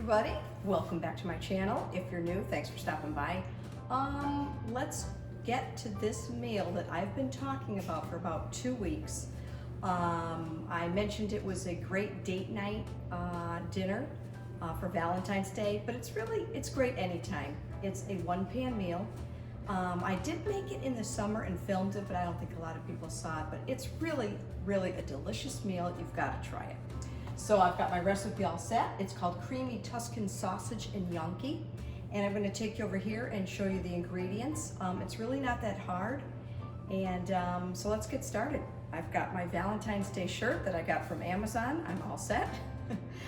everybody, welcome back to my channel. If you're new, thanks for stopping by. Let's get to this meal that I've been talking about for about 2 weeks. I mentioned it was a great date night dinner for Valentine's Day, but it's great anytime. It's a one-pan meal. I did make it in the summer and filmed it, but I don't think a lot of people saw it, but it's really a delicious meal. You've got to try it. So I've got my recipe all set. It's called creamy Tuscan sausage and gnocchi. And I'm gonna take you over here and show you the ingredients. It's really not that hard. And so let's get started. I've got my Valentine's Day shirt that I got from Amazon. I'm all set.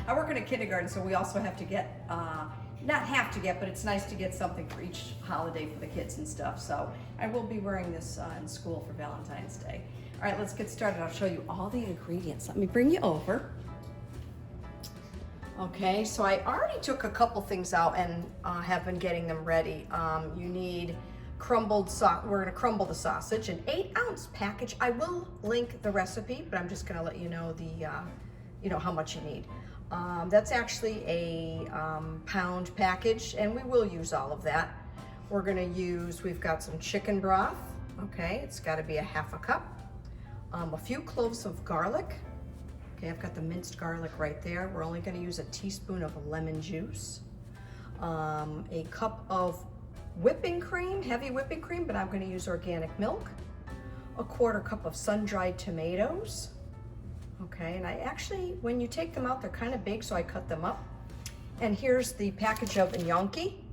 I work in a kindergarten, so we also have to get, not have to get, but it's nice to get something for each holiday for the kids and stuff. So I will be wearing this in school for Valentine's Day. All right, let's get started. I'll show you all the ingredients. Let me bring you over. Okay, so I already took a couple things out and have been getting them ready. You need crumbled we're gonna crumble the sausage, an 8-ounce package. I will link the recipe, but I'm just gonna let you know how much you need. That's actually a pound package, and we will use all of that. We've got some chicken broth. Okay, it's gotta be a ½ cup. A few cloves of garlic. Okay, I've got the minced garlic right there. We're only gonna use a teaspoon of lemon juice. A cup of whipping cream, heavy whipping cream, but I'm gonna use organic milk. A 1/4 cup of sun-dried tomatoes. Okay, and I actually, when you take them out, they're kind of big, so I cut them up. And here's the package of gnocchi,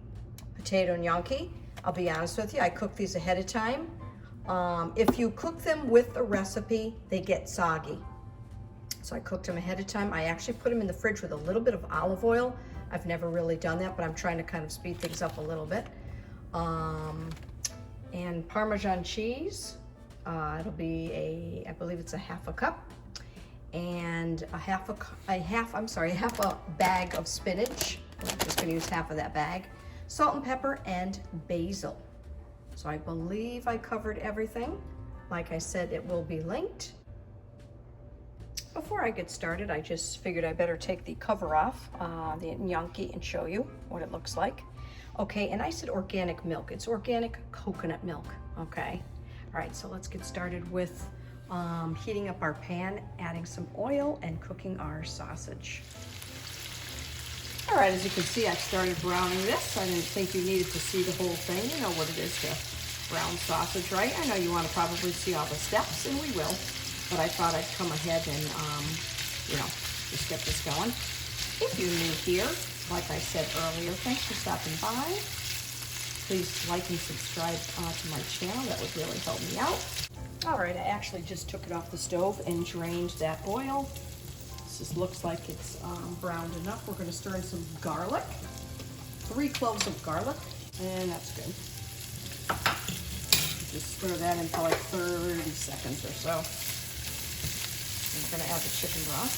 potato gnocchi. I'll be honest with you, I cooked these ahead of time. If you cook them with the recipe, they get soggy. So I cooked them ahead of time. I actually put them in the fridge with a little bit of olive oil. I've never really done that, but I'm trying to kind of speed things up a little bit. And Parmesan cheese. It'll be I believe it's a ½ cup. And a half a bag of spinach. I'm just gonna use half of that bag. Salt and pepper and basil. So I believe I covered everything. Like I said, it will be linked. Before I get started, I just figured I better take the cover off the gnocchi and show you what it looks like. Okay, and I said organic milk. It's organic coconut milk, okay? All right, so let's get started with heating up our pan, adding some oil, and cooking our sausage. All right, as you can see, I started browning this. I didn't think you needed to see the whole thing. You know what it is to brown sausage, right? I know you want to probably see all the steps, and we will. But I thought I'd come ahead and, just get this going. If you're new here, like I said earlier, thanks for stopping by. Please like and subscribe to my channel. That would really help me out. All right, I actually just took it off the stove and drained that oil. This just looks like it's browned enough. We're gonna stir in some garlic, 3 cloves of garlic, and that's good. Just stir that in for like 30 seconds or so. I'm going to add the chicken broth.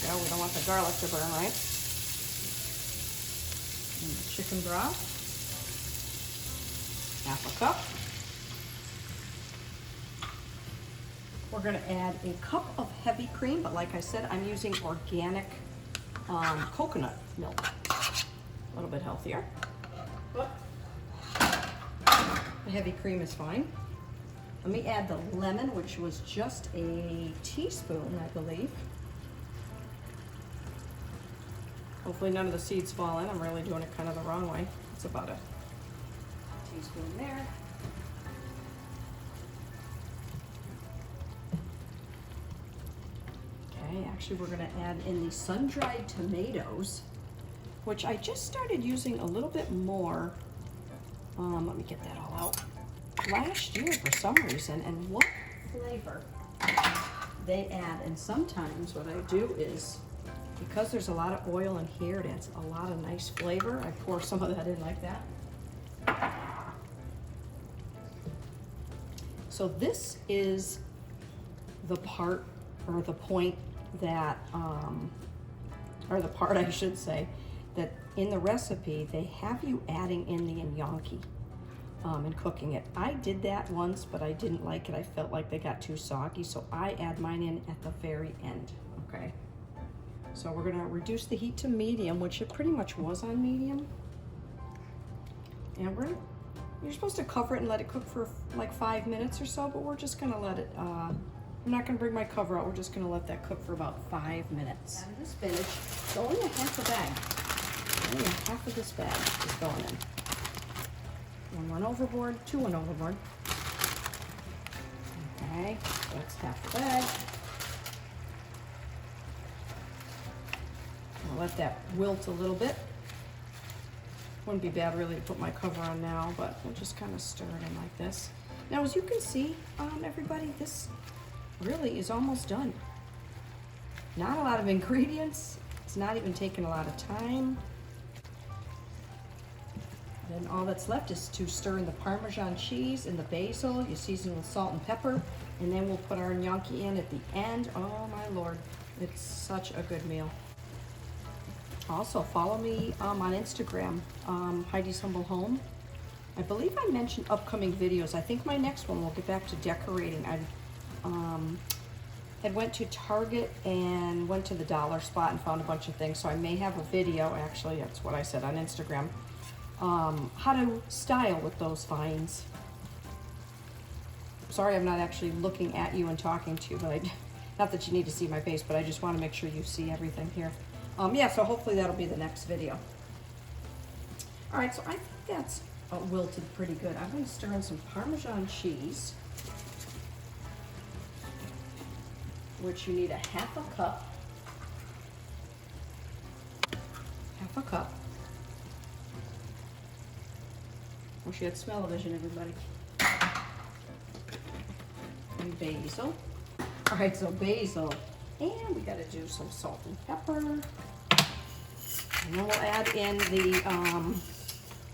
There we go. We don't want the garlic to burn, right? And the chicken broth. ½ cup. We're going to add a cup of heavy cream, but like I said, I'm using organic coconut milk. A little bit healthier. But the heavy cream is fine. Let me add the lemon, which was just a teaspoon, I believe. Hopefully none of the seeds fall in. I'm really doing it kind of the wrong way. It's about a teaspoon there. Okay, actually we're gonna add in the sun-dried tomatoes, which I just started using a little bit more. Let me get that all out. Last year for some reason, and what flavor they add. And sometimes what I do is, because there's a lot of oil in here, it adds a lot of nice flavor. I pour some of that in like that. So this is the part, or the point that, or the part I should say, that in the recipe, they have you adding in the gnocchi. in cooking it. I did that once, but I didn't like it. I felt like they got too soggy, so I add mine in at the very end, okay? So we're gonna reduce the heat to medium, which it pretty much was on medium. And you're supposed to cover it and let it cook for like 5 minutes or so, but we're just gonna let it, I'm not gonna bring my cover out, we're just gonna let that cook for about 5 minutes. And the spinach, it's only a half a bag. Only half of this bag is going in. One went overboard, 2 went overboard. Okay, so that's half the bag. I'll let that wilt a little bit. Wouldn't be bad really to put my cover on now, but we'll just kind of stir it in like this. Now, as you can see, everybody, this really is almost done. Not a lot of ingredients. It's not even taking a lot of time. Then all that's left is to stir in the Parmesan cheese and the basil. You season with salt and pepper, and then we'll put our gnocchi in at the end. Oh my Lord, it's such a good meal. Also, follow me on Instagram, Heidi's Humble Home. I believe I mentioned upcoming videos. I think my next one will get back to decorating. I had went to Target and went to the dollar spot and found a bunch of things, so I may have a video, actually, that's what I said on Instagram, how to style with those finds. Sorry I'm not actually looking at you and talking to you, but not that you need to see my face, but I just want to make sure you see everything here. Yeah, so hopefully that'll be the next video. All right, so I think that's wilted pretty good. I'm going to stir in some Parmesan cheese, which you need a half a cup. Half a cup. Wish you had smell-o-vision, everybody. And basil. All right, so basil. And we got to do some salt and pepper. And then we'll add in the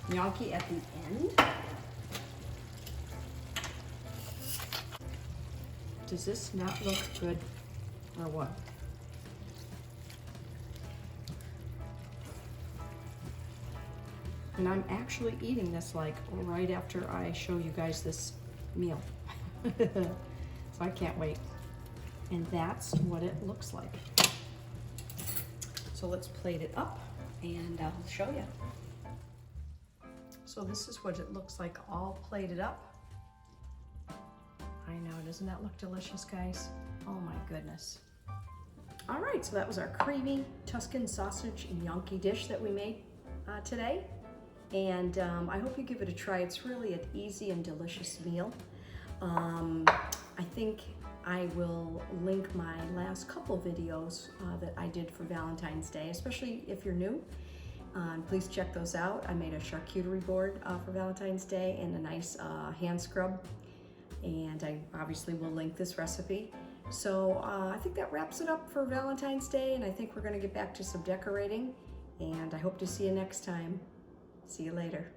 gnocchi at the end. Does this not look good, or what? And I'm actually eating this like right after I show you guys this meal. So I can't wait. And that's what it looks like. So let's plate it up and I'll show you. So this is what it looks like all plated up. I know, doesn't that look delicious, guys? Oh my goodness. All right, so that was our creamy Tuscan sausage gnocchi dish that we made today. And I hope you give it a try. It's really an easy and delicious meal. I think I will link my last couple videos that I did for Valentine's Day, especially if you're new. Please check those out. I made a charcuterie board for Valentine's Day and a nice hand scrub. And I obviously will link this recipe. So I think that wraps it up for Valentine's Day, and I think we're gonna get back to some decorating. And I hope to see you next time. See you later.